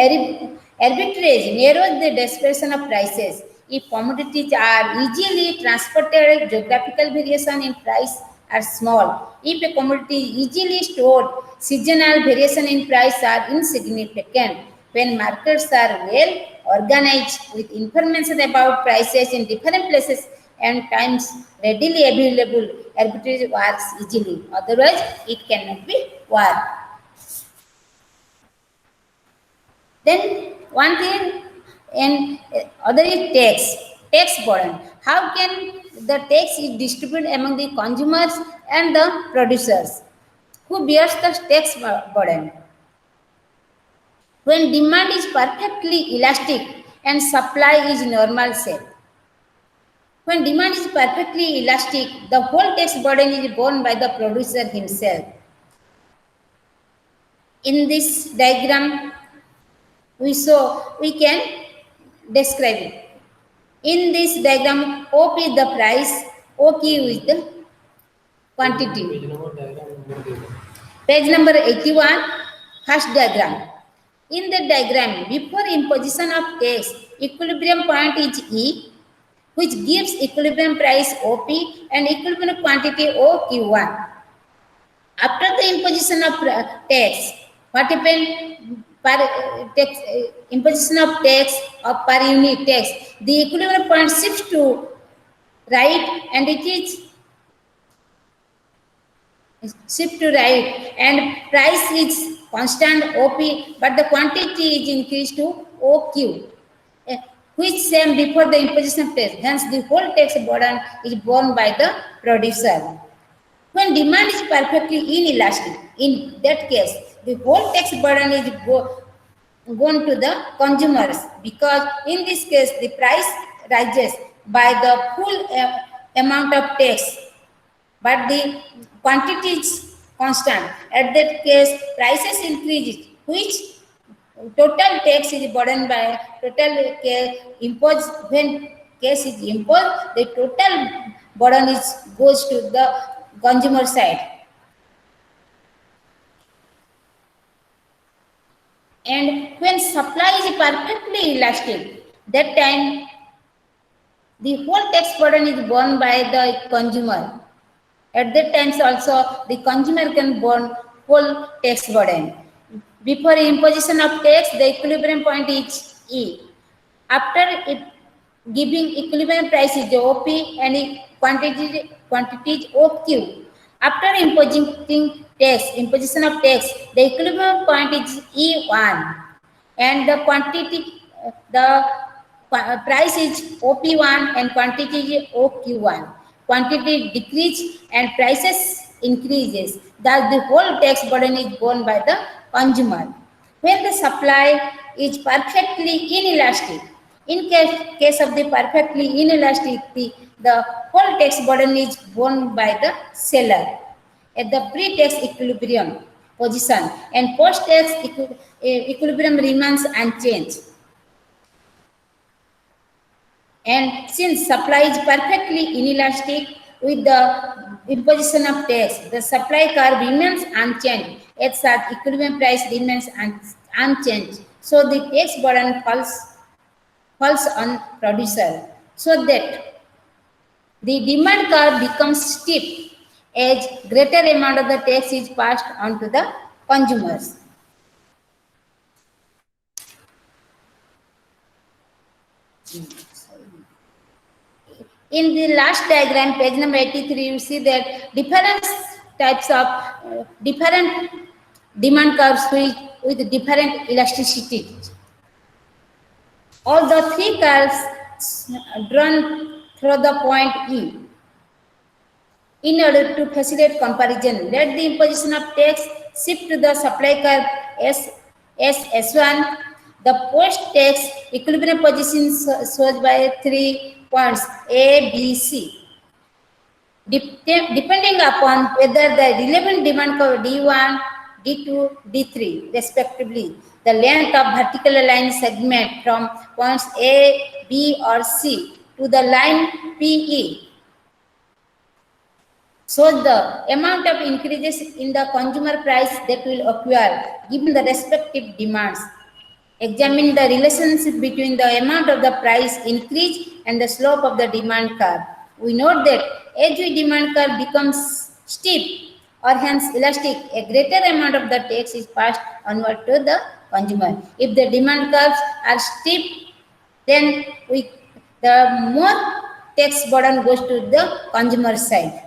arbitrage, narrows the dispersion of prices. If commodities are easily transported, geographical variation in price are small. If a commodity is easily stored, seasonal variation in price are insignificant. When markets are well organized with information about prices in different places and times readily available, arbitrage works easily. Otherwise, it cannot be worked. Then one thing and other is tax burden. How can the tax is distributed among the consumers and the producers? Who bears the tax burden? When demand is perfectly elastic and supply is normal shape. When demand is perfectly elastic, the whole tax burden is borne by the producer himself. In this diagram, we can describe it. In this diagram, OP is the price, OQ is the quantity. Page number 81, first diagram. In the diagram, before imposition of tax, equilibrium point is E, which gives equilibrium price OP and equilibrium quantity OQ1. After the imposition of tax, what happened? Imposition of tax or per unit tax, the equilibrium point shifts to right and it is shift to right and price is constant OP, but the quantity is increased to OQ, which same before the imposition of tax. Hence, the whole tax burden is borne by the producer. When demand is perfectly inelastic, in that case, the whole tax burden is gone to the consumers, because in this case, the price rises by the full amount of tax, but the quantity is constant. At that case, prices increase, which total tax is burdened by total imposed. When case is imposed, the total burden is goes to the consumer side. And when supply is perfectly elastic, that time the whole tax burden is borne by the consumer. At that times also the consumer can borne whole tax burden. Before imposition of tax, the equilibrium point is E. After giving equilibrium price is OP and quantity is OQ. After imposition of tax, the equilibrium point is E1 and the quantity, the price is OP1 and quantity is OQ1. Quantity decrease and prices increases. Thus, the whole tax burden is borne by the consumer. When the supply is perfectly inelastic, in case of the perfectly inelastic, the whole tax burden is borne by the seller at the pre-tax equilibrium position, and post-tax equilibrium remains unchanged. And since supply is perfectly inelastic with the imposition of tax, the supply curve remains unchanged. As such, equilibrium price remains unchanged. So the tax burden falls falls on producer, so that the demand curve becomes steep as greater amount of the tax is passed on to the consumers. In the last diagram, page number 83, you see that different types of different demand curves with different elasticity. All the three curves drawn through the point E. In order to facilitate comparison, let the imposition of tax shift to the supply curve S1. The post-tax equilibrium position shows by 3 points A, B, C. Depending upon whether the relevant demand curve D1, D2, D3 respectively, the length of vertical line segment from points A, B or C to the line PE. So the amount of increases in the consumer price that will occur given the respective demands. Examine the relationship between the amount of the price increase and the slope of the demand curve. We note that as the demand curve becomes steep or hence elastic, a greater amount of the tax is passed onward to the consumer. If the demand curves are steep, then the more tax burden goes to the consumer side.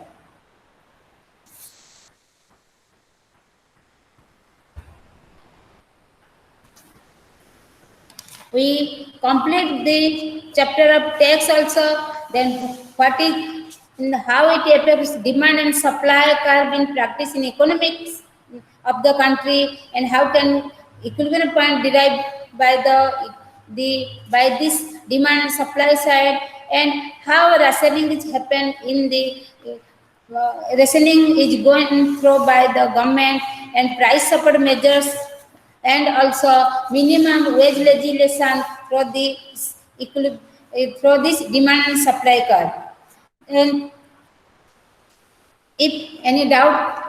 We complete the chapter of tax also. Then what is how it affects demand and supply curve in practice in economics of the country, and how can equilibrium point derived by the by this demand and supply side, and how rationing is happen in the rationing is going through by the government, and price support measures, and also minimum wage legislation for the through this demand and supply curve. And if any doubt,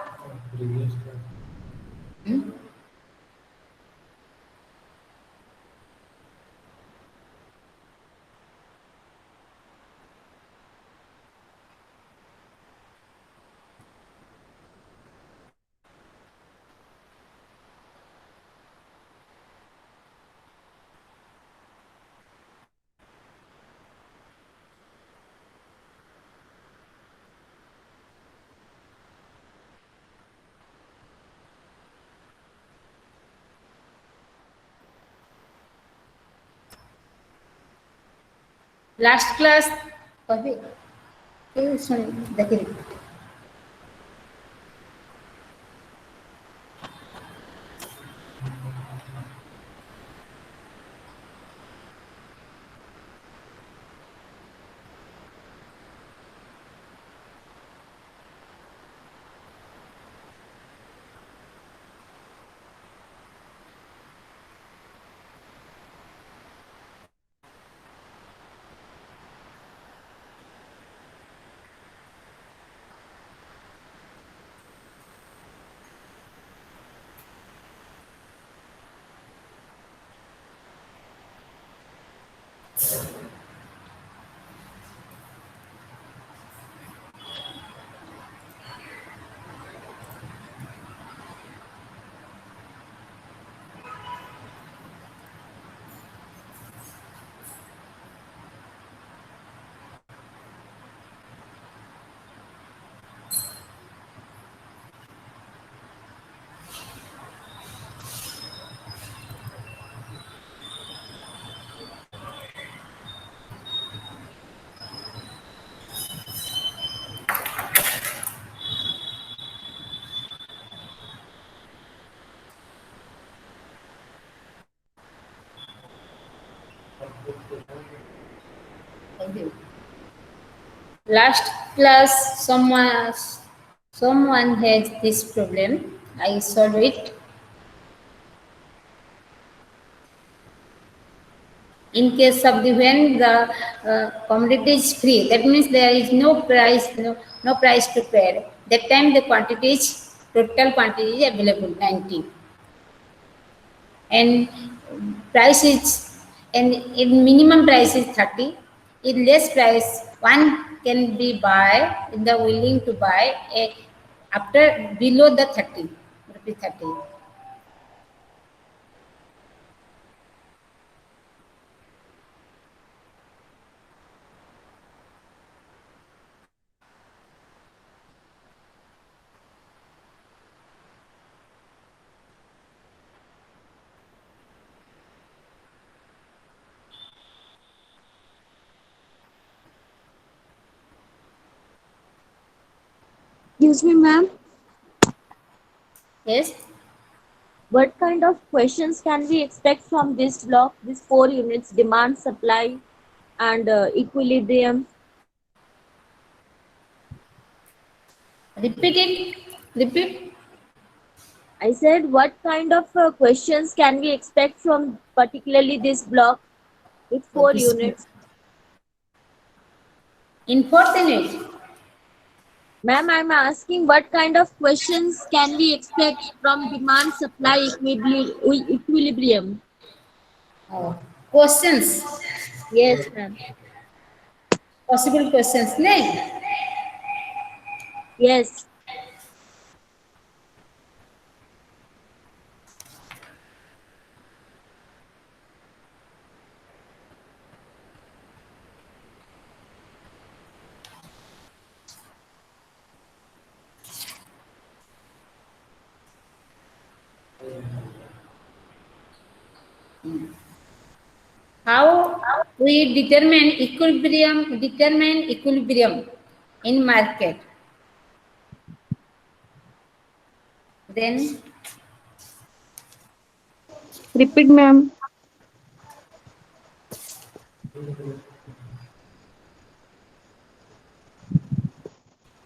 last class देखिए last class someone has this problem. I solved it. In case of the when the commodity is free, that means there is no price, no price to pay. That time the quantity is total quantity is available 90, and price is and if minimum price is 30, if less price one can be buy in the willing to buy a, after below the 30 rupees 30. Excuse me, ma'am. Yes, What kind of questions can we expect from this block? These four units: demand, supply, and equilibrium. repeat it, repeat. I said, what kind of questions can we expect from particularly this block with Oh, four this units? unfortunate. Ma'am, I'm asking what kind of questions can we expect from demand supply equilibrium? Oh, questions, Yes, ma'am. possible questions, nahi? Yes. How we determine equilibrium in market. Then Repeat, ma'am.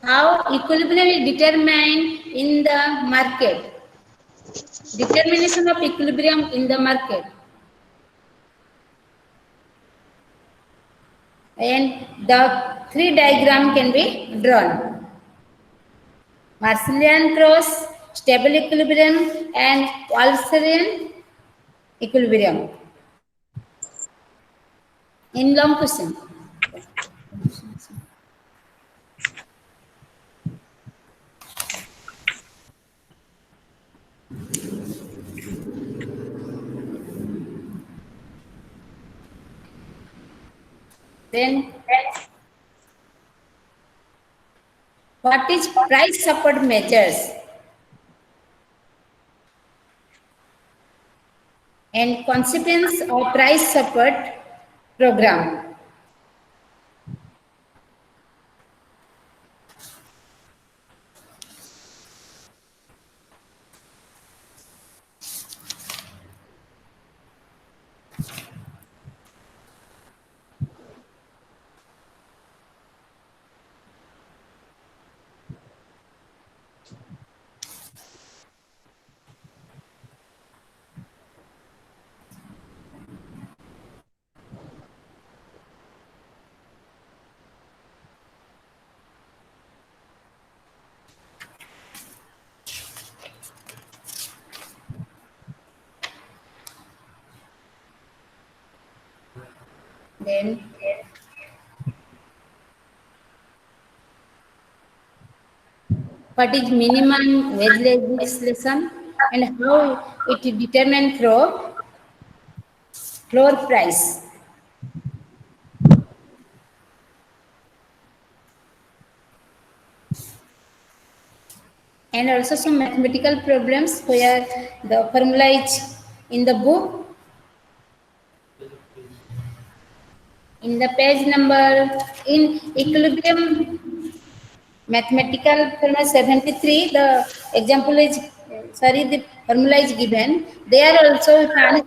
how equilibrium is determined in the market. Determination of equilibrium in the market. And the three diagram can be drawn. Marshallian cross, stable equilibrium, and Walserian equilibrium. In long question. Then what is price support measures and consequence of price support program? Then what is minimum wage legislation and how it is determined through floor price. And also some mathematical problems where the formula is in the book in the page number in equilibrium mathematical formula 73 the example is sorry the formula is given there also we find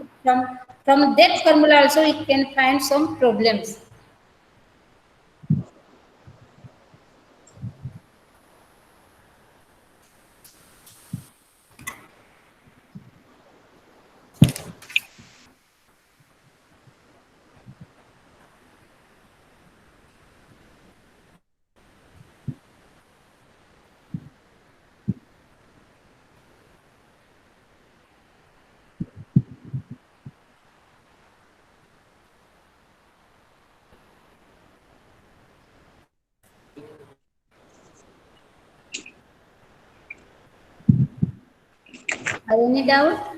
from that formula also we can find some problems. Are any doubt?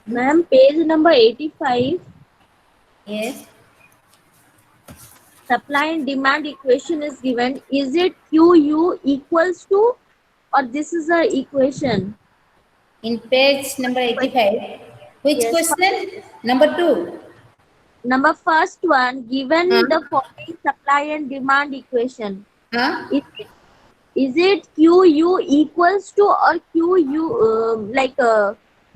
Ma'am, page number 85, Yes. supply and demand equation is given. Is it QU equals to, or this is a equation? In page number 85. Which Yes. question? Number 2. Number first one, Huh? given the following supply and demand equation, Huh? is it QU equals to or QU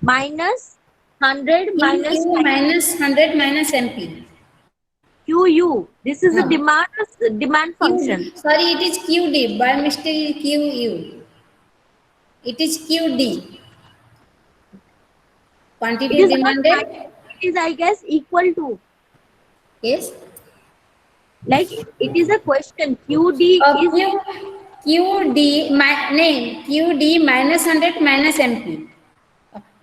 minus 100 minus Q minus 100 minus MP. QU? This is a Huh. demand function. Sorry, it is QD. By mistake, QU. It is QD. It Quantity is not demanded. minus. It is, I guess, equal to. Yes. Like it is a question. QD is Q, QD minus 100 minus MP.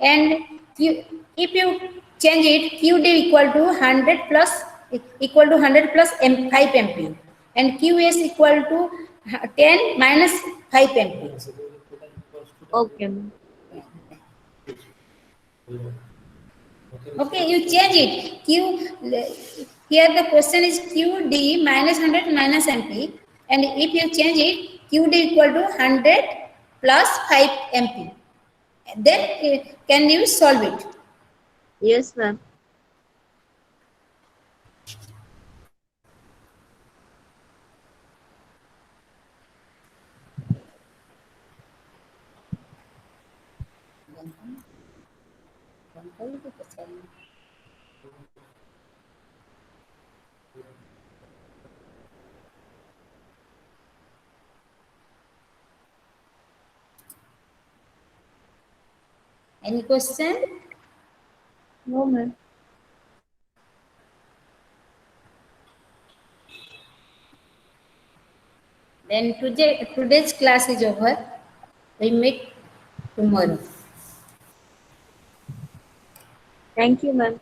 And if you change it, QD equal to 100 plus equal to 100 plus 5 MP. And QS equal to 10 minus 5 MP. okay. Okay, you change it. Here the question is QD minus 100 minus MP. And if you change it, QD equal to 100 plus 5 MP. Then can you solve it? Yes, ma'am. Any question? No, ma'am. Then today's class is over. We meet tomorrow. Thank you, ma'am.